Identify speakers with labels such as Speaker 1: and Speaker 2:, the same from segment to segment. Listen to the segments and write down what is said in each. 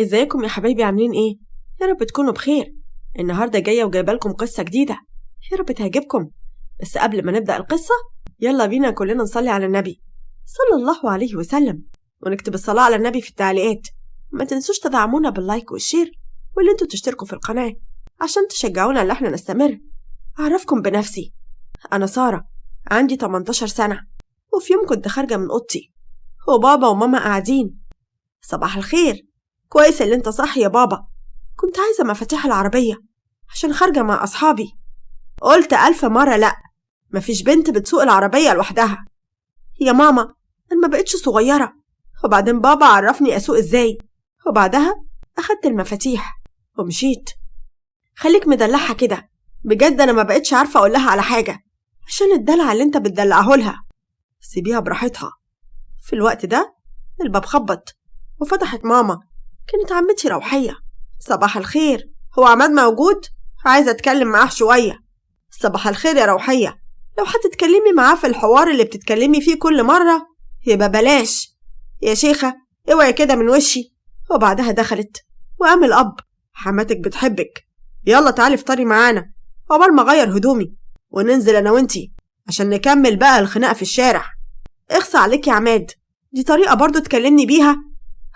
Speaker 1: ازيكم يا حبايبي، عاملين ايه؟ يا رب تكونوا بخير. النهارده جايه وجايبه لكم قصه جديده، يا رب تعجبكم. بس قبل ما نبدا القصه يلا بينا كلنا نصلي على النبي صلى الله عليه وسلم، ونكتب الصلاه على النبي في التعليقات. ما تنسوش تدعمونا باللايك والشير، واللي انتوا تشتركوا في القناه عشان تشجعونا ان احنا نستمر. اعرفكم بنفسي، انا ساره، عندي 18 سنه، وفي يوم كنت خارجه من اوضتي وبابا وماما قاعدين. صباح الخير، كويس اللي انت صاحي يا بابا، كنت عايزة مفاتيح العربية عشان خارجة مع أصحابي. قلت 1000 مرة لأ، مفيش بنت بتسوق العربية لوحدها. يا ماما أنا ما بقتش صغيرة، وبعدين بابا عرفني أسوق إزاي، وبعدها أخدت المفاتيح ومشيت. خليك مدلعها كده، بجد أنا ما بقتش عارفة أقولها على حاجة عشان الدلع اللي انت بتدلعهولها، سيبيها براحتها. في الوقت ده الباب خبط وفتحت ماما، كانت عمتي روحية. صباح الخير، هو عماد موجود؟ عايزة أتكلم معاه شوية. صباح الخير يا روحية، لو هتتكلمي معاه في الحوار اللي بتتكلمي فيه كل مرة يبقى بلاش يا شيخة، اوعي كده من وشي. وبعدها دخلت وقام الأب، حماتك بتحبك، يلا تعالي افطري معانا عقبال ما اغير هدومي وننزل أنا وانتي عشان نكمل بقى الخناقة في الشارع. اخصى عليك يا عماد، دي طريقة برضو تكلمني بيها؟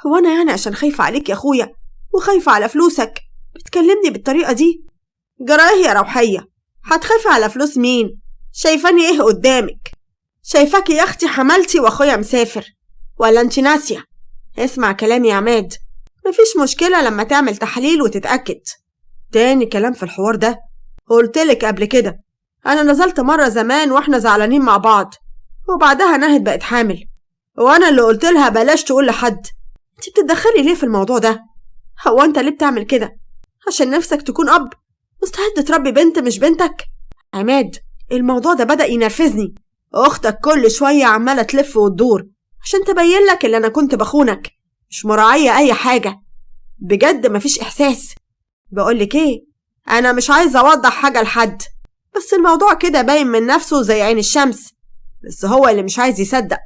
Speaker 1: هو أنا يعني عشان خايفة عليك يا أخويا وخايفة على فلوسك بتكلمني بالطريقة دي؟ جرايه يا روحية، هتخافي على فلوس مين؟ شايفاني ايه قدامك؟ شايفاكي يا اختي حملتي واخويا مسافر، ولا انت ناسية؟ اسمع كلامي يا عماد، مفيش مشكلة لما تعمل تحليل وتتأكد. تاني كلام في الحوار ده؟ قلتلك قبل كده أنا نزلت مرة زمان واحنا زعلانين مع بعض، وبعدها نهد بقت حامل، وانا اللي قلتلها بلاش تقول لحد. انت بتتدخلي ليه في الموضوع ده؟ هو انت ليه بتعمل كده؟ عشان نفسك تكون اب مستعد تربي بنت مش بنتك؟ عماد، الموضوع ده بدأ ينرفزني. اختك كل شوية عمالة تلف وتدور عشان تبين لك اللي انا كنت بخونك، مش مراعية اي حاجة، بجد مفيش احساس. بقولك ايه، انا مش عايزة اوضح حاجة لحد، بس الموضوع كده باين من نفسه زي عين الشمس، بس هو اللي مش عايز يصدق.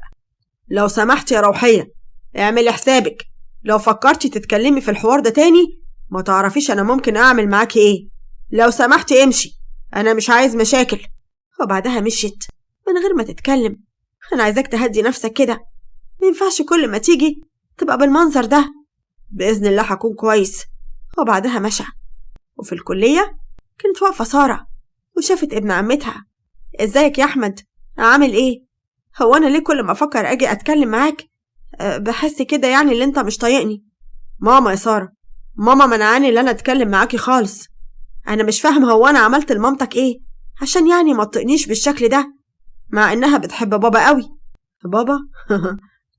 Speaker 1: لو سمحت يا روحية اعملي حسابك، لو فكرتي تتكلمي في الحوار ده تاني ما تعرفيش انا ممكن اعمل معاكي ايه. لو سمحتي امشي، انا مش عايز مشاكل. وبعدها مشيت من غير ما تتكلم. انا عايزاك تهدي نفسك كده، مينفعش كل ما تيجي تبقى بالمنظر ده. بإذن الله هكون كويس. وبعدها مشى. وفي الكلية كانت واقفة سارة وشافت ابن عمتها. ازيك يا احمد، عامل ايه؟ هو انا ليه كل ما افكر اجي اتكلم معاك بحس كده يعني اللي انت مش طايقني؟ ماما يا سارة، ماما منعاني اللي انا اتكلم معاكي خالص. انا مش فاهم هو انا عملت لمامتك ايه عشان يعني ما تطقنيش بالشكل ده، مع انها بتحب بابا قوي. بابا؟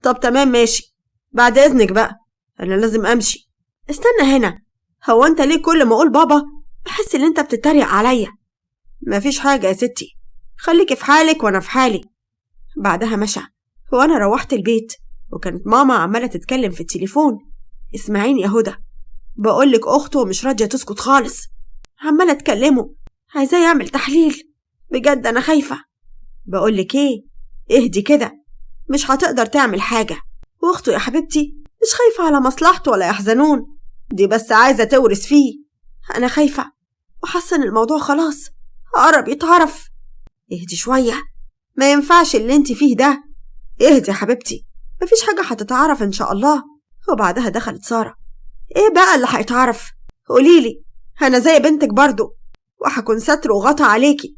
Speaker 1: طب تمام ماشي، بعد اذنك بقى انا لازم امشي. استنى هنا، هو انت ليه كل ما اقول بابا بحس ان انت بتتريق عليا؟ مفيش حاجة يا ستي، خليكي في حالك وانا في حالي. بعدها مشى وانا روحت البيت، وكانت ماما عمالة تتكلم في التليفون. اسمعيني يا هدى، بقولك اخته مش راضية تسكت خالص، عمالة تكلمه عايزاه يعمل تحليل، بجد انا خايفة. بقولك ايه، اهدي كده، مش هتقدر تعمل حاجة، واخته يا حبيبتي مش خايفة على مصلحته ولا يحزنون، دي بس عايزة تورث فيه. انا خايفة وحاسة ان الموضوع خلاص قرب يتعرف. اهدي شوية، ما ينفعش اللي انت فيه ده. اهدي يا حبيبتي، مفيش حاجة هتتعرف ان شاء الله. وبعدها دخلت سارة. ايه بقى اللي هيتعرف؟ قوليلي، انا زي بنتك برضو وهكون ستر وغطى عليكي.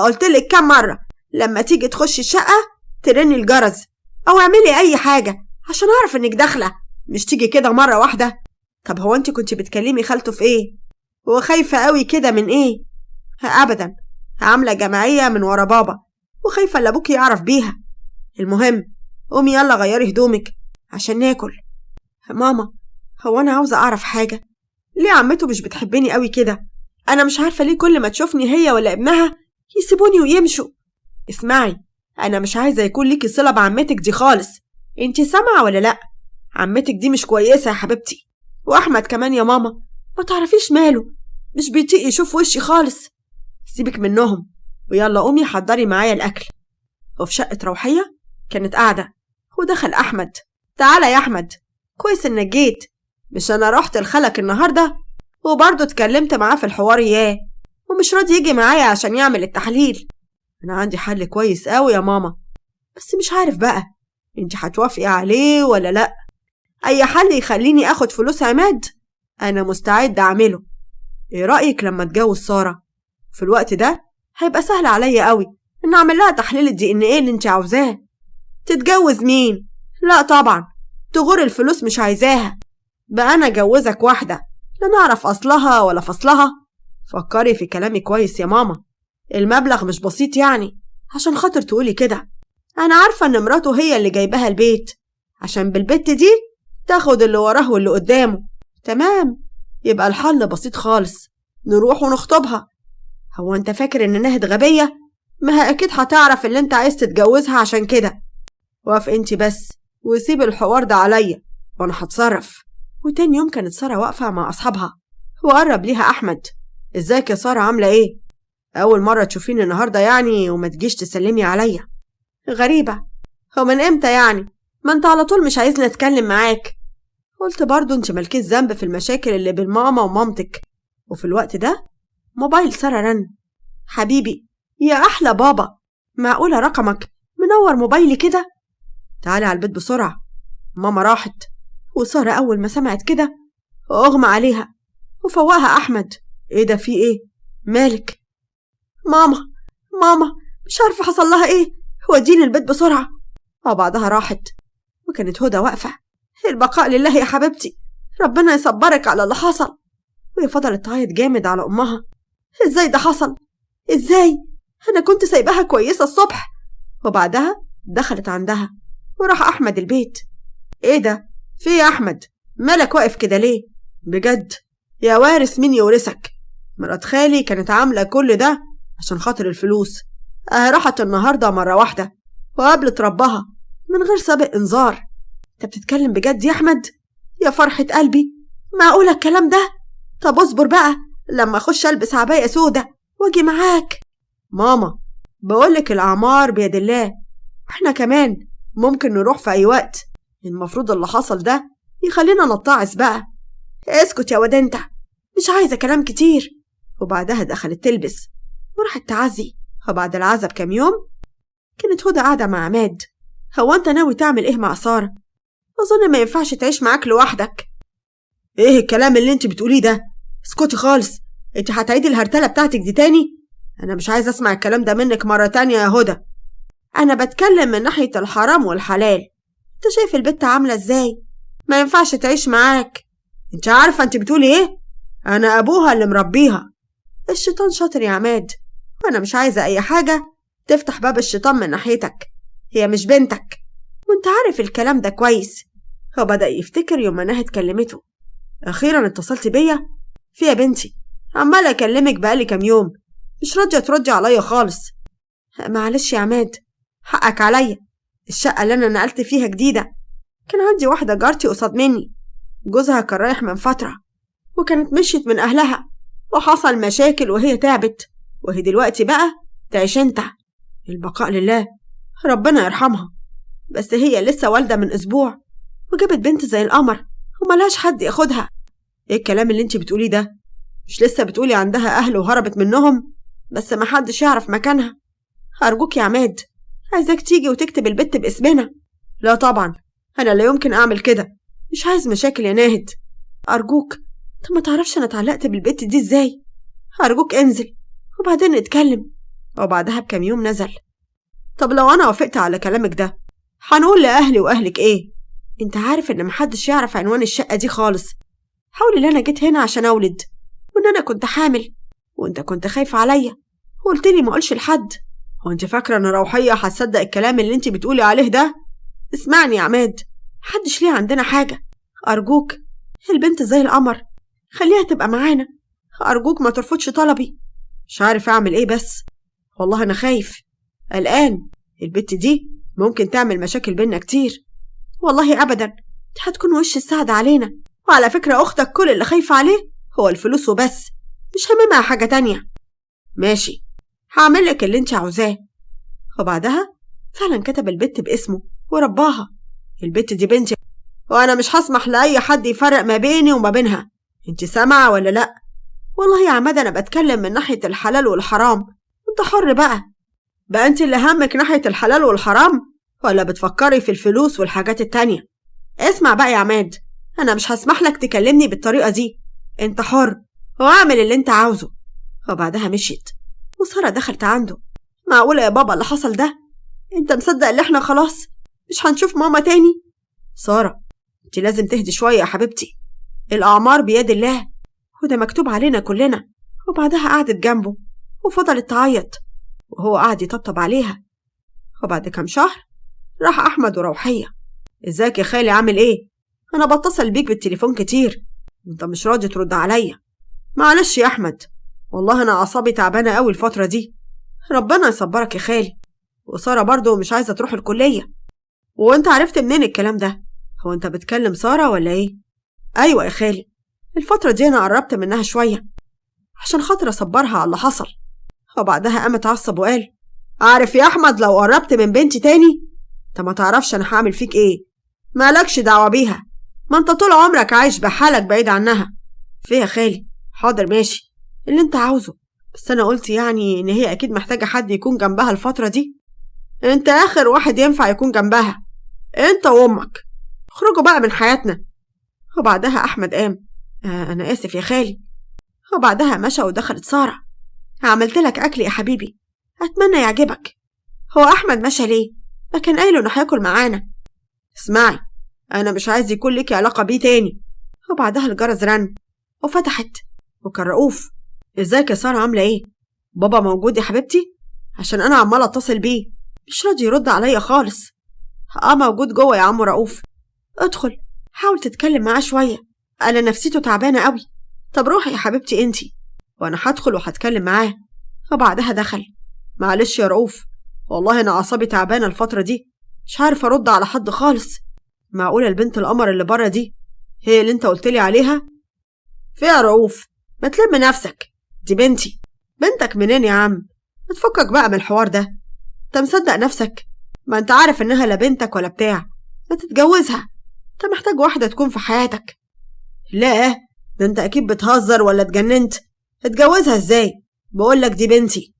Speaker 1: قلتلك كم مرة لما تيجي تخشي الشقة ترني الجرس او اعملي اي حاجة عشان اعرف انك داخلة، مش تيجي كده مرة واحدة. طب هو انت كنت بتكلمي خالته في ايه؟ وخايفة قوي كده من ايه؟ ابدا، عاملة جمعية من ورا بابا وخايفة اللي ابوك يعرف بيها. المهم قومي يلا غيري هدومك عشان ناكل. ماما، هو انا عاوزة اعرف حاجة، ليه عمته مش بتحبني قوي كده؟ انا مش عارفة ليه كل ما تشوفني هي ولا ابنها يسيبوني ويمشوا. اسمعي، انا مش عايزة يكون ليكي صلة بعمتك دي خالص، انتي سامعة ولا لا؟ عمتك دي مش كويسة يا حبيبتي. واحمد كمان يا ماما، ما تعرفيش ماله، مش بيطيق يشوف وشي خالص. سيبك منهم ويلا قومي حضري معايا الاكل. وفي شقة روحية كانت قاعدة ودخل احمد. تعالى يا احمد، كويس انك جيت، مش أنا رحت لخالك النهاردة وبرضه اتكلمت معاه في الحوار إياه ومش راضي يجي معايا عشان يعمل التحليل. أنا عندي حل كويس قوي يا ماما، بس مش عارف بقى انت هتوافقي عليه ولا لأ. أي حل يخليني أخد فلوس عماد أنا مستعد أعمله. إيه رأيك لما اتجوز سارة؟ في الوقت ده هيبقى سهل عليا قوي إن أعمل لها تحليل الDNA اللي انت عاوزاه. تتجوز مين؟ لا طبعا، تغور الفلوس مش عايزاها. بقى أنا أجوزك واحدة لا نعرف أصلها ولا فصلها؟ فكري في كلامي كويس يا ماما، المبلغ مش بسيط يعني عشان خاطر تقولي كده. أنا عارفة إن مراته هي اللي جايبها البيت عشان بالبت دي تاخد اللي وراه واللي قدامه. تمام، يبقى الحل بسيط خالص، نروح ونخطبها. هو أنت فاكر إن نهد غبية؟ ما هي أكيد هتعرف اللي أنت عايز تتجوزها عشان كده. وقف أنت بس وسيب الحوار ده عليا وأنا هتصرف. وتاني يوم كانت سارة واقفة مع أصحابها وقرب ليها أحمد. إزيك يا سارة، عاملة إيه؟ أول مرة تشوفيني النهاردة يعني وما تجيش تسلمي عليا؟ غريبة، هو من إمتى يعني؟ ما أنت على طول مش عايزني أتكلم معاك. قلت برضو أنت مالكيش ذنب في المشاكل اللي بين ماما ومامتك. وفي الوقت ده موبايل سارة رن. حبيبي يا أحلى بابا، معقولة رقمك منور موبايلي كده؟ تعالي على البيت بسرعة. ماما راحت وسارة أول ما سمعت كده أغمى عليها وفوقها أحمد. إيه ده، في إيه؟ مالك؟ ماما مش عارفة حصل لها إيه، وديني البيت بسرعة. وبعدها راحت وكانت هدى واقفة. البقاء لله يا حبيبتي، ربنا يصبرك على اللي حصل. وهي فضلت تعيط جامد على أمها. إزاي ده حصل؟ إزاي؟ أنا كنت سايباها كويسة الصبح. وبعدها دخلت عندها وراح أحمد البيت. إيه ده؟ في يا أحمد؟ مالك واقف كده ليه؟ بجد يا وارث مين يورثك؟ مرات خالي كانت عاملة كل ده عشان خاطر الفلوس. راحت النهاردة مرة واحدة وقابلت ربها من غير سابق إنذار. أنت بتتكلم بجد يا أحمد؟ يا فرحة قلبي، معقولة الكلام ده؟ طب اصبر بقى لما أخش ألبس عباية سودة واجي معاك. ماما بقولك الأعمار بيد الله، وإحنا كمان ممكن نروح في أي وقت. المفروض اللي حصل ده يخلينا نتعظ بقى. اسكت يا واد انت، مش عايزة كلام كتير. وبعدها دخلت تلبس وراحت تعزي. وبعد العزا بكام يوم كانت هدى قاعدة مع عماد. هو انت ناوي تعمل ايه مع سارة؟ أظن ما ينفعش تعيش معاك لوحدك. ايه الكلام اللي انت بتقوليه ده؟ اسكتي خالص، انت هتعيدي الهرتلة بتاعتك دي تاني؟ انا مش عايزة اسمع الكلام ده منك مرة تانية يا هدى. انا بتكلم من ناحية الحرام والحلال. انت شايف البت عاملة ازاي؟ ما ينفعش تعيش معاك. انت عارفة انت بتقولي ايه؟ انا ابوها اللي مربيها. الشيطان شاطر يا عماد، وانا مش عايزة اي حاجة تفتح باب الشيطان من ناحيتك. هي مش بنتك وانت عارف الكلام ده كويس. هو بدأ يفتكر يوم ما نهد كلمته. اخيرا اتصلت بيا؟ في يا بنتي، عمالة اكلمك بقالي كام يوم مش راضية تردي عليا خالص. معلش يا عماد، حقك عليا. الشقة اللي انا نقلت فيها جديدة كان عندي واحدة جارتي قصاد مني، جوزها كان رايح من فترة وكانت مشيت من أهلها وحصل مشاكل وهي تعبت، وهي دلوقتي بقى تعيش انت. البقاء لله، ربنا يرحمها. بس هي لسه والدة من أسبوع وجابت بنت زي القمر وملهاش حد ياخدها. ايه الكلام اللي انت بتقوليه ده؟ مش لسه بتقولي عندها أهل وهربت منهم بس ما حدش يعرف مكانها؟ أرجوك يا عماد، عايزاك تيجي وتكتب البت باسمنا. لا طبعا، أنا لا يمكن أعمل كده، مش عايز مشاكل يا ناهد. أرجوك، طب ما تعرفش أنا اتعلقت بالبت دي إزاي؟ أرجوك انزل وبعدين نتكلم. وبعدها بكام يوم نزل. طب لو أنا وافقت على كلامك ده هنقول لأهلي وأهلك إيه؟ أنت عارف إن محدش يعرف عنوان الشقة دي خالص. حاول إن أنا جيت هنا عشان أولد، وإن أنا كنت حامل وأنت كنت خايف عليا وقلت لي ما أقولش لحد. هو أنت فاكرة إن روحية هتصدق الكلام اللي أنت بتقولي عليه ده؟ اسمعني يا عماد، محدش ليه عندنا حاجة. أرجوك، البنت زي القمر، خليها تبقى معانا. أرجوك ما ترفضش طلبي. مش عارف أعمل إيه، بس والله أنا خايف قلقان. البت دي ممكن تعمل مشاكل بينا كتير. والله أبدا، دي هتكون وش السعد علينا. وعلى فكرة أختك كل اللي خايفة عليه هو الفلوس وبس، مش هممها حاجة تانية. ماشي، هعملك اللي انت عاوزاه. وبعدها فعلا كتب البت باسمه ورباها. البت دي بنتي وأنا مش هسمح لأي حد يفرق ما بيني وما بينها. انت سامعة ولا لأ؟ والله يا عماد أنا بتكلم من ناحية الحلال والحرام، انت حر بقى انت اللي همك ناحية الحلال والحرام ولا بتفكري في الفلوس والحاجات التانية؟ اسمع بقى يا عماد، أنا مش هسمح لك تكلمني بالطريقة دي، انت حر واعمل اللي انت عاوزه. وبعدها مشيت وسارة دخلت عنده. معقولة يا بابا اللي حصل ده؟ انت مصدق اللي احنا خلاص مش هنشوف ماما تاني؟ سارة انت لازم تهدي شوية يا حبيبتي، الأعمار بيد الله وده مكتوب علينا كلنا. وبعدها قعدت جنبه وفضلت تعيط وهو قعد يطبطب عليها. وبعد كام شهر راح أحمد وروحية. ازيك يا خالي عامل ايه؟ أنا بتصل بيك بالتليفون كتير وانت مش راضي ترد عليا. معلش يا أحمد، والله أنا أعصابي تعبانة قوي الفترة دي. ربنا يصبرك يا خالي. وسارة برضو مش عايزة تروح الكلية. وانت عرفت منين الكلام ده؟ هو انت بتكلم سارة ولا ايه؟ ايوه يا خالي، الفترة دي انا قربت منها شوية عشان خاطر اصبرها على اللي حصل. وبعدها قام اتعصب وقال عارف يا احمد لو قربت من بنتي تاني انت ما تعرفش انا هعمل فيك ايه. مالكش دعوة بيها، ما انت طول عمرك عايش بحالك بعيد عنها. فيه يا خالي؟ حاضر ماشي اللي انت عاوزه، بس انا قلت يعني ان هي اكيد محتاجة حد يكون جنبها الفترة دي. انت اخر واحد ينفع يكون جنبها، انت وامك، اخرجوا بقى من حياتنا. وبعدها احمد قام انا اسف يا خالي. وبعدها مشى ودخلت سارة. عملت لك اكل يا حبيبي، اتمنى يعجبك. هو احمد مشى ليه؟ ما كان قايله انه هياكل معانا. اسمعي، انا مش عايز يكون ليكي علاقة بيه تاني. وبعدها الجرس رن وفتحت وكان رؤوف. ازيك يا سارة عاملة ايه؟ بابا موجود يا حبيبتي؟ عشان انا عمالة اتصل بيه مش راضي يرد عليا خالص. موجود جوه يا عم رؤوف، ادخل حاول تتكلم معاه شوية، انا نفسيته تعبانة قوي. طب روحي يا حبيبتي انتي وانا هدخل وهتكلم معاه. وبعدها دخل. معلش يا رؤوف، والله انا اعصابي تعبانة الفترة دي مش عارف ارد على حد خالص. معقولة البنت القمر اللي بره دي هي اللي انت قلتلي عليها؟ فيها يا رؤوف، ما تلم نفسك، دي بنتي. بنتك منين يا عم؟ ما تفكك بقى من الحوار ده، انت مصدق نفسك؟ ما انت عارف انها لا بنتك ولا بتاع، ما تتجوزها، انت محتاج واحدة تكون في حياتك. لا ده انت اكيد بتهزر ولا اتجننت، اتجوزها ازاي؟ بقولك دي بنتي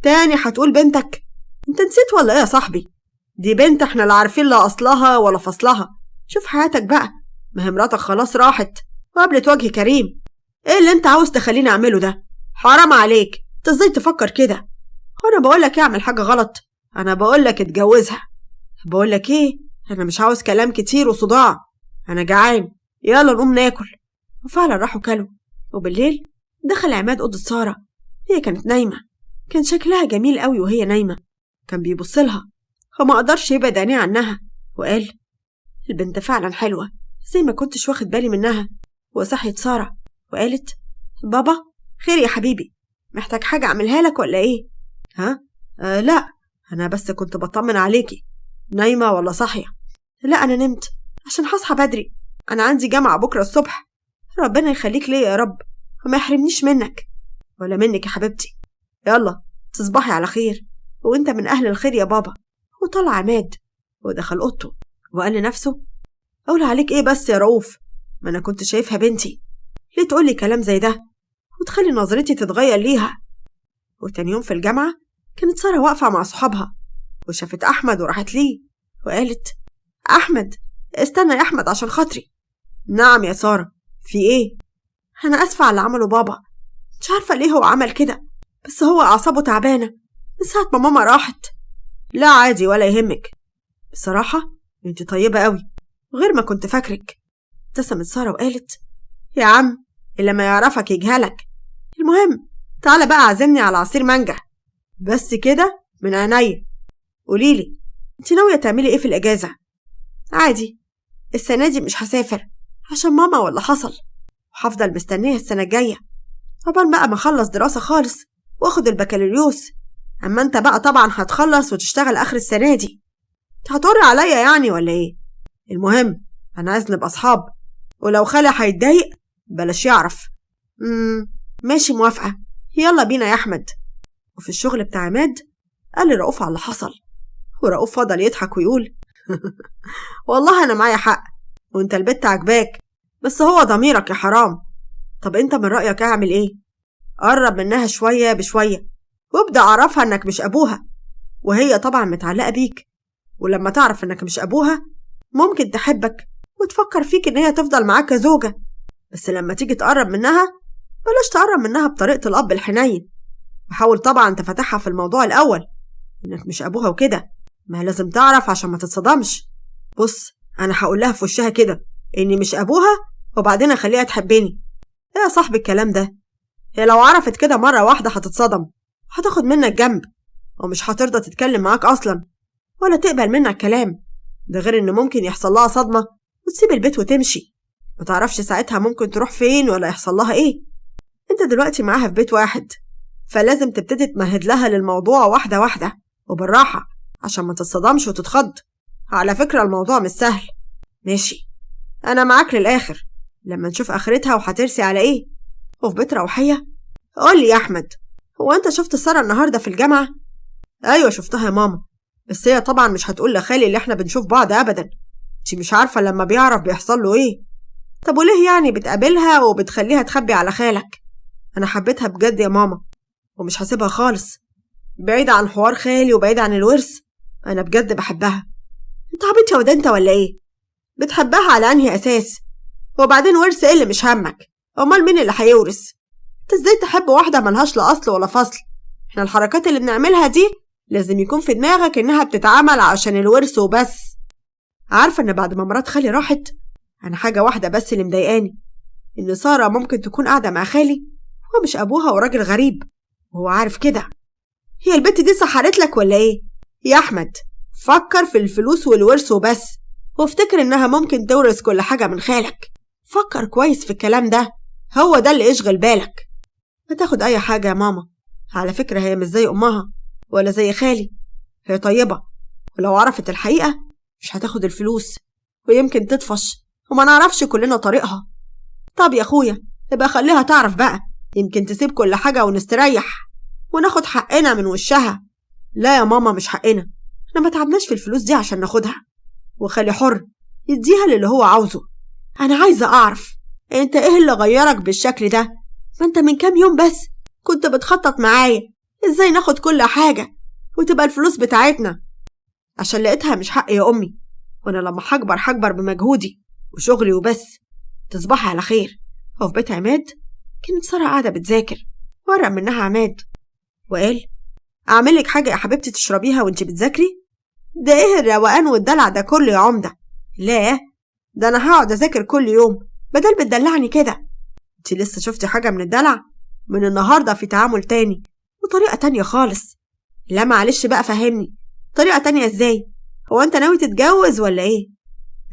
Speaker 1: تاني هتقول بنتك؟ انت نسيت ولا ايه يا صاحبي؟ دي بنت احنا لا عارفين لا اصلها ولا فصلها. شوف حياتك بقى، ما هي مراتك خلاص راحت وقابلت وجه كريم. ايه اللي انت عاوز تخليني اعمله ده؟ حرام عليك، انت ازاي تفكر كده؟ انا بقولك اعمل حاجة غلط؟ انا بقولك اتجوزها. بقولك ايه، انا مش عاوز كلام كتير وصداع، انا جعان، يلا نقوم ناكل. وفعلا راحوا كلوا. وبالليل دخل عماد اوضه ساره، هي كانت نايمه، كان شكلها جميل قوي وهي نايمه، كان بيبص لها وما قدرش يبعد عينيه عنها وقال البنت فعلا حلوه زي ما كنتش واخد بالي منها. وصحيت ساره وقالت بابا خير يا حبيبي، محتاج حاجه اعملها لك ولا ايه؟ ها؟ لا انا بس كنت بطمن عليكي، نايمه ولا صاحيه؟ لا انا نمت عشان هصحى بدري، انا عندي جامعه بكره الصبح. ربنا يخليك ليا يا رب وما يحرمنيش منك ولا منك يا حبيبتي. يلا تصبحي على خير وانت من اهل الخير يا بابا. وطلع عماد ودخل اوضته وقال لنفسه اقول عليك ايه بس يا رؤوف، ما انا كنت شايفها بنتي، ليه تقولي كلام زي ده وتخلي نظرتي تتغير ليها؟ وتاني يوم في الجامعه كانت ساره واقفه مع صحابها وشافت احمد وراحت ليه وقالت احمد استنى يا احمد عشان خاطري. نعم يا ساره، في ايه؟ انا اسفه على اللي عمله بابا، مش عارفه ليه هو عمل كده، بس هو اعصابه تعبانه من ساعه ما ماما راحت. لا عادي ولا يهمك، بصراحه انت طيبه قوي غير ما كنت فاكرك. ابتسمت ساره وقالت يا عم اللي ما يعرفك يجهلك، المهم تعالى بقى عزمني على عصير مانجا. بس كده من عينيا. قوليلي انت ناويه تعملي ايه في الاجازه؟ عادي، السنه دي مش هسافر عشان ماما ولا حصل، وهفضل مستنيه السنه الجايه عقبال بقى ما اخلص دراسه خالص واخد البكالوريوس. اما انت بقى طبعا هتخلص وتشتغل اخر السنه دي، هتقر عليا يعني ولا ايه؟ المهم انا عايز نبقى اصحاب، ولو خالي هيتضايق بلاش يعرف. ماشي موافقه، يلا بينا يا احمد. وفي الشغل بتاع عماد قال لرؤوف على اللي حصل، ورؤوف فضل يضحك ويقول والله انا معايا حق، وانت البت عجباك، بس هو ضميرك يا حرام. طب انت من رأيك اعمل ايه؟ قرب منها شوية بشوية وابدأ عرفها انك مش ابوها، وهي طبعا متعلقة بيك، ولما تعرف انك مش ابوها ممكن تحبك وتفكر فيك ان هي تفضل معاك كزوجة. بس لما تيجي تقرب منها بلاش تقرب منها بطريقة الأب الحنين، وحاول طبعا تفتحها في الموضوع الأول إنك مش أبوها وكده، ما لازم تعرف عشان ما تتصدمش. بص، أنا هقول لها في وشها كده إني مش أبوها، وبعدين أخليها تحبني. إيه يا صاحبي الكلام ده؟ هي لو عرفت كده مرة واحدة هتتصدم، هتاخد منك جنب، ومش هترضى تتكلم معاك أصلا ولا تقبل منك كلام. ده غير إن ممكن يحصل لها صدمة وتسيب البيت وتمشي، متعرفش ساعتها ممكن تروح فين ولا يحصل لها إيه. انت دلوقتي معاها في بيت واحد، فلازم تبتدي تمهد لها للموضوع واحدة واحدة وبالراحة عشان ما تتصدمش وتتخض. على فكرة الموضوع مش سهل. ماشي، أنا معاك للآخر لما نشوف آخرتها وهترسي على إيه. وفي بيت روحية، قول لي يا أحمد، هو أنت شفت سارة النهاردة في الجامعة؟ أيوة شفتها يا ماما، بس هي طبعا مش هتقول لخالي اللي إحنا بنشوف بعض أبدا. انتي مش عارفة لما بيعرف بيحصل له إيه. طب وليه يعني بتقابلها وبتخليها تخبي على خالك؟ أنا حبيتها بجد يا ماما، ومش هسيبها خالص، بعيد عن حوار خالي وبعيد عن الورث. أنا بجد بحبها. أنت عبيط يا واد أنت ولا إيه؟ بتحبها على أنهي أساس؟ وبعدين ورث إيه اللي مش همك؟ أمال مين اللي هيورث؟ أنت إزاي تحب واحدة ملهاش لا أصل ولا فصل؟ إحنا الحركات اللي بنعملها دي لازم يكون في دماغك إنها بتتعمل عشان الورث وبس. عارفة إن بعد ما مرات خالي راحت، أنا حاجة واحدة بس اللي مضايقاني، إن سارة ممكن تكون قاعدة مع خالي هو مش أبوها وراجل غريب، وهو عارف كده. هي البت دي سحرت لك ولا إيه؟ يا أحمد، فكر في الفلوس والورث وبس، وافتكر إنها ممكن تورث كل حاجة من خالك. فكر كويس في الكلام ده، هو ده اللي يشغل بالك. ما تاخد أي حاجة يا ماما، على فكرة هي مش زي أمها ولا زي خالي، هي طيبة، ولو عرفت الحقيقة مش هتاخد الفلوس ويمكن تطفش وما نعرفش كلنا طريقها. طب يا أخويا يبقى خليها تعرف بقى، يمكن تسيب كل حاجة ونستريح وناخد حقنا من وشها. لا يا ماما مش حقنا، احنا ما تعبناش في الفلوس دي عشان ناخدها، وخلي حر يديها للي هو عاوزه. أنا عايزة أعرف أنت إيه اللي غيرك بالشكل ده؟ ما أنت من كام يوم بس كنت بتخطط معايا إزاي ناخد كل حاجة وتبقى الفلوس بتاعتنا. عشان لقيتها مش حق يا أمي، وأنا لما هكبر بمجهودي وشغلي وبس. تصبحي على خير. هو في بيت عماد كانت سارة قاعدة بتذاكر، ورق منها عماد وقال: أعملك حاجة يا حبيبتي تشربيها وانت بتذاكري؟ ده إيه الروقان والدلع ده كله يا عمدة؟ لا، ده أنا هقعد أذاكر كل يوم بدل بتدلعني كده. انت لسه شفتي حاجة من الدلع؟ من النهاردة في تعامل تاني وطريقة تانية خالص. لا معلش بقى فهمني، طريقة تانية ازاي؟ هو انت ناوي تتجوز ولا ايه؟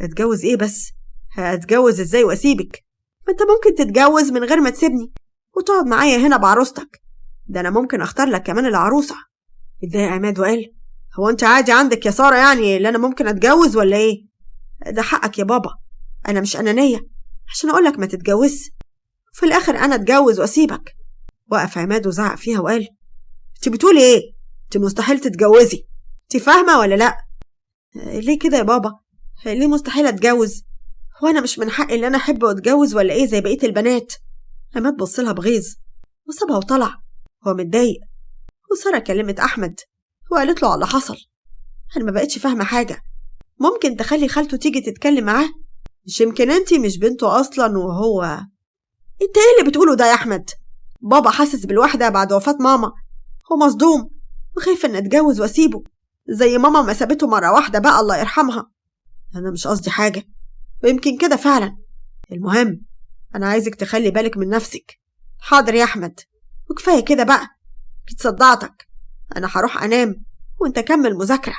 Speaker 1: اتجوز ايه بس؟ هتجوز ازاي واسيبك؟ ما انت ممكن تتجوز من غير ما تسيبني وتقعد معايا هنا بعروستك، ده انا ممكن اختار لك كمان العروسة. اتضايق عماد وقال: هو انت عادي عندك يا سارة يعني اللي انا ممكن اتجوز ولا ايه؟ ده حقك يا بابا، انا مش انانية عشان اقولك ما تتجوز في الاخر انا اتجوز واسيبك. وقف عماد وزعق فيها وقال: انت بتقولي ايه؟ انت مستحيل تتجوزي، انت فاهمة ولا لا؟ ليه كده يا بابا؟ ليه مستحيل اتجوز؟ هو انا مش من حقي اللي انا احب واتجوز ولا ايه زي بقية البنات؟ عماد بصلها بغيظ وسابها وطلع. هو متضايق، وسارة كلمت احمد وقالت له على اللي حصل. انا ما بقتش فاهمة حاجة، ممكن تخلي خالته تيجي تتكلم معاه؟ مش يمكن انتي مش بنته اصلا وهو؟ انت ايه اللي بتقوله ده يا احمد؟ بابا حاسس بالوحدة بعد وفاة ماما، هو مصدوم وخايف ان اتجوز واسيبه زي ماما ما سابته مرة واحدة بقى الله يرحمها. انا مش قصدي حاجة، ويمكن كده فعلا. المهم انا عايزك تخلي بالك من نفسك. حاضر يا احمد، وكفاية كده بقى، كنت صدعتك. انا هروح انام وانت كمل مذاكرة.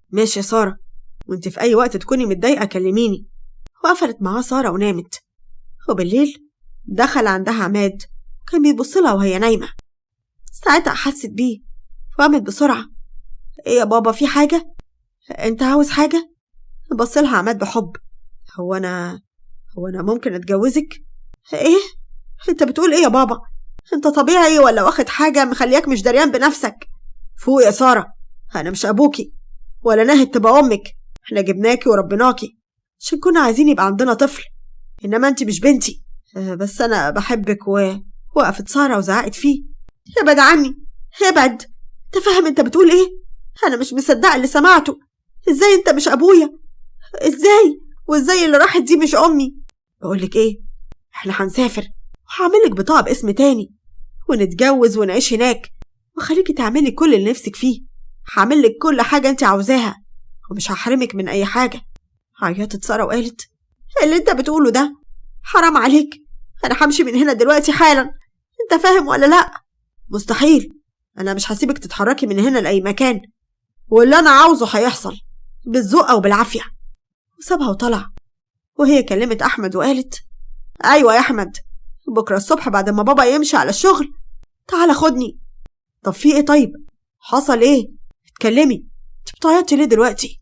Speaker 1: ماشي يا سارة، وانت في اي وقت تكوني متضايقة كلميني. وقفلت معاه سارة ونامت. وبالليل دخل عندها عماد، كان بيبصلها وهي نايمة. ساعتها حست بيه وقامت بسرعة: ايه يا بابا في حاجة؟ انت عاوز حاجة؟ بصلها عماد بحب: هو انا ممكن اتجوزك؟ ايه؟ انت بتقول ايه يا بابا؟ انت طبيعي ولا واخد حاجة مخلياك مش دريان بنفسك؟ فوق يا سارة، انا مش ابوكي ولا ناهد تبقى امك، احنا جبناكي وربناكي عشان كنا عايزين يبقى عندنا طفل، إنما أنت مش بنتي. بس أنا بحبك. وقفت سارة وزعقت فيه. ابعد عني، ابعد. أنت فاهم أنت بتقول إيه؟ أنا مش مصدقة اللي سمعته. إزاي أنت مش أبويا؟ إزاي؟ وإزاي اللي راحت دي مش أمي؟ بقولك إيه، إحنا هنسافر وهعملك بطاقة باسم تاني ونتجوز ونعيش هناك، وخليكي تعملي كل اللي نفسك فيه. هعملك كل حاجة أنت عاوزاها ومش هحرمك من أي حاجة. عيطت سارة وقالت: اللي أنت بتقوله ده حرام عليك. أنا همشي من هنا دلوقتي حالا، أنت فاهم ولا لأ؟ مستحيل، أنا مش هسيبك تتحركي من هنا لأي مكان، واللي أنا عاوزه هيحصل بالذوق أو بالعافية. وسابها وطلع. وهي كلمت أحمد وقالت: أيوة يا أحمد، بكرة الصبح بعد ما بابا يمشي على الشغل تعال خدني. طب في إيه؟ طيب حصل إيه؟ اتكلمي، انت بتعيطي ليه دلوقتي؟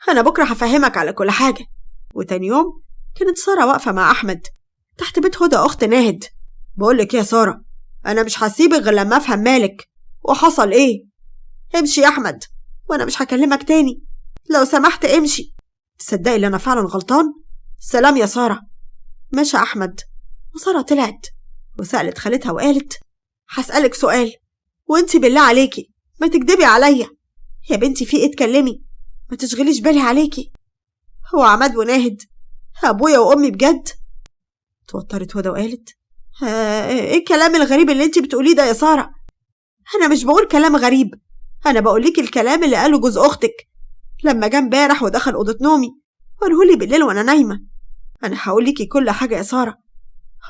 Speaker 1: أنا بكرة هفهمك على كل حاجة. وتاني يوم كانت سارة واقفة مع أحمد تحت بيت هدى أخت ناهد. بقولك يا سارة، أنا مش هسيبك غير لما أفهم مالك وحصل إيه. امشي يا أحمد وأنا مش هكلمك تاني، لو سمحت امشي. تصدقي اللي أنا فعلا غلطان؟ سلام يا سارة. مشى أحمد. وسارة طلعت وسألت خالتها وقالت: هسألك سؤال وانتي بالله عليكي ما تكدبي عليا. يا بنتي في ايه؟ اتكلمي، ما تشغليش بالي عليكي. هو عماد وناهد أبويا وأمي بجد؟ توترت هدى وقالت: ايه الكلام الغريب اللي انتي بتقوليه ده يا سارة؟ أنا مش بقول كلام غريب، أنا بقولك الكلام اللي قاله جوز أختك لما جه امبارح ودخل أوضة نومي وقالهولي بالليل وأنا نايمة. أنا هقولك كل حاجة يا سارة،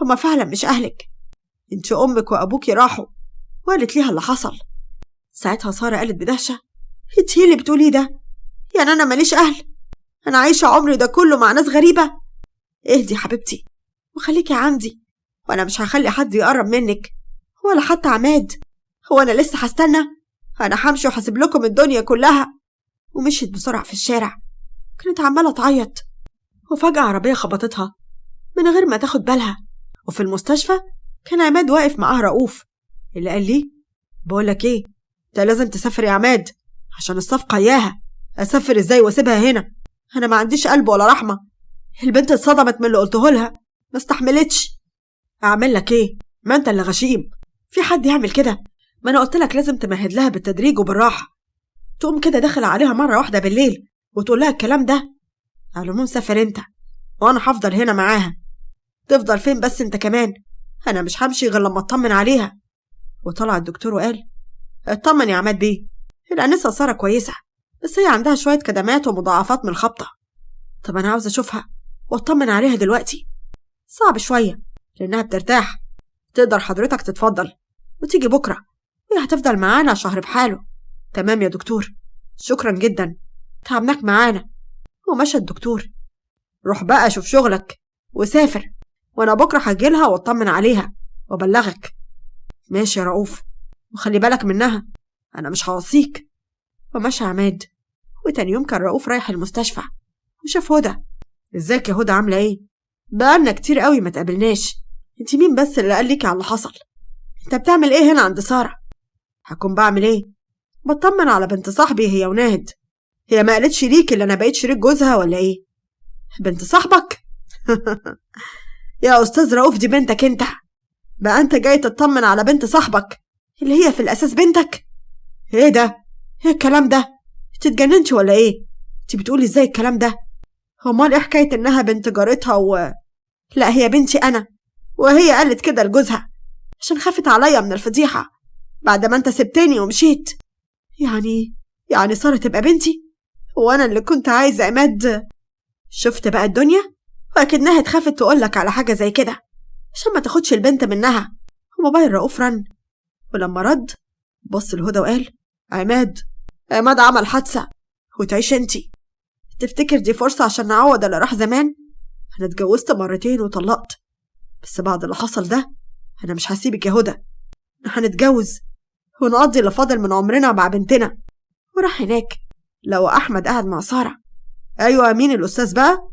Speaker 1: هما فعلا مش أهلك. انت أمك وأبوكي راحوا وقالت ليها اللي حصل. ساعتها سارة قالت بدهشة: انت ايه اللي بتقوليه ده؟ يعني أنا ماليش أهل؟ أنا عايشة عمري ده كله مع ناس غريبة؟ اهدي حبيبتي وخليكي عندي، وأنا مش هخلي حد يقرب منك ولا حتى عماد. هو أنا لسه هستنى؟ أنا همشي وهسيب لكم الدنيا كلها. ومشيت بسرعة في الشارع، كانت عمالة تعيط. وفجأة عربية خبطتها من غير ما تاخد بالها. وفي المستشفى كان عماد واقف معاه رؤوف اللي قال لي: بقولك ايه، انت لازم تسافر يا عماد عشان الصفقة اياها. اسافر ازاي واسيبها هنا؟ انا ما عنديش قلب ولا رحمة. البنت اتصدمت من اللي قلته لها، ما استحملتش. اعمل لك ايه؟ ما انت اللي غشيم، في حد يعمل كده؟ ما انا قلت لك لازم تمهد لها بالتدريج وبالراحة. تقوم كده داخل عليها مرة واحدة بالليل وتقول لها الكلام ده؟ على العموم سافر انت وانا هفضل هنا معاها. تفضل فين بس انت كمان؟ انا مش همشي غير لما اطمن عليها. وطلع الدكتور وقال: اطمن يا عماد بيه، الانسه ساره كويسه، بس هي عندها شويه كدمات ومضاعفات من الخبطه. طب انا عاوزه اشوفها واطمن عليها دلوقتي. صعب شويه لانها بترتاح. تقدر حضرتك تتفضل وتيجي بكره، هي هتفضل معانا شهر بحاله. تمام يا دكتور، شكرا جدا، تعبناك معانا. ومشى الدكتور. روح بقى شوف شغلك وسافر، وانا بكره هجيلها واطمن عليها وابلغك. ماشي يا رؤوف، وخلي بالك منها، انا مش هوصيك. ومشى عماد. وتاني يوم كان رؤوف رايح المستشفى وشاف هدى. ازيك يا هدى، عامله ايه؟ بقالنا كتير قوي ما تقابلناش. انت مين بس اللي قال ليكي على اللي حصل؟ انت بتعمل ايه هنا عند ساره؟ هكون بعمل ايه؟ بطمن على بنت صاحبي هي وناهد. هي ما قالتش ليك اللي انا بقيت شريك جوزها ولا ايه؟ بنت صاحبك؟ يا استاذ رؤوف، دي بنتك انت. بقى انت جاي تطمن على بنت صاحبك اللي هي في الاساس بنتك؟ ايه ده؟ ايه الكلام ده؟ انت اتجننتي ولا ايه؟ انت بتقولي ازاي الكلام ده؟ امال ايه حكايه انها بنت جارتها لا، هي بنتي انا، وهي قالت كده لجوزها عشان خافت عليا من الفضيحه بعد ما انت سبتني ومشيت. يعني ساره تبقى بنتي؟ وانا اللي كنت عايزه عماد. شفت بقى الدنيا، واكنها اتخافت تقولك على حاجه زي كده عشان ما تاخدش البنت منها. وموبايل رؤوف رن، ولما رد بص لهدى وقال: عماد عمل حادثة وتعيش انتي. تفتكر دي فرصة عشان نعوض اللي راح زمان؟ أنا اتجوزت مرتين وطلقت، بس بعد اللي حصل ده أنا مش هسيبك يا هدى. هنتجوز ونقضي اللي فاضل من عمرنا مع بنتنا. وراح هناك لو أحمد قاعد مع سارة. أيوة، مين الأستاذ بقى؟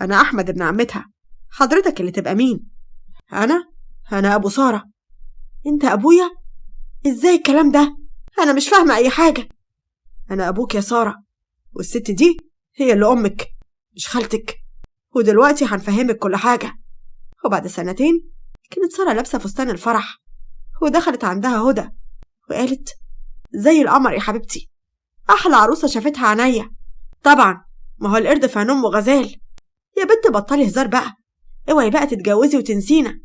Speaker 1: أنا أحمد ابن عمتها. حضرتك اللي تبقى مين؟ أنا أبو سارة. أنت أبويا؟ إزاي الكلام ده؟ أنا مش فاهمة أي حاجة. أنا أبوك يا سارة، والست دي هي اللي أمك مش خالتك. ودلوقتي هنفهمك كل حاجة. وبعد 2 سنين كانت سارة لابسة فستان الفرح، ودخلت عندها هدى وقالت: زي القمر يا حبيبتي، أحلى عروسة شافتها عينيا. طبعا ما هو القرد في عين أمه غزال. يا بنت بطلي هزار بقى، اوعي بقى تتجوزي وتنسينا.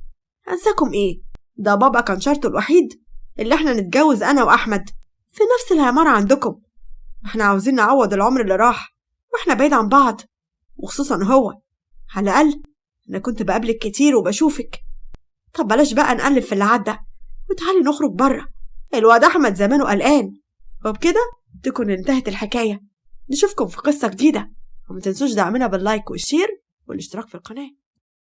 Speaker 1: أنساكم إيه؟ ده بابا كان شرطه الوحيد اللي احنا نتجوز أنا وأحمد في نفس العمارة عندكم. احنا عاوزين نعوض العمر اللي راح واحنا بعيد عن بعض، وخصوصا هو. على الأقل أنا كنت بقابلك كتير وبشوفك. طب بلاش بقى نقلب في اللي عدى وتعالي نخرج بره. الواد أحمد زمانه قلقان. وبكده تكون انتهت الحكاية. نشوفكم في قصة جديدة، وما تنسوش دعمنا باللايك والشير والاشتراك في القناة.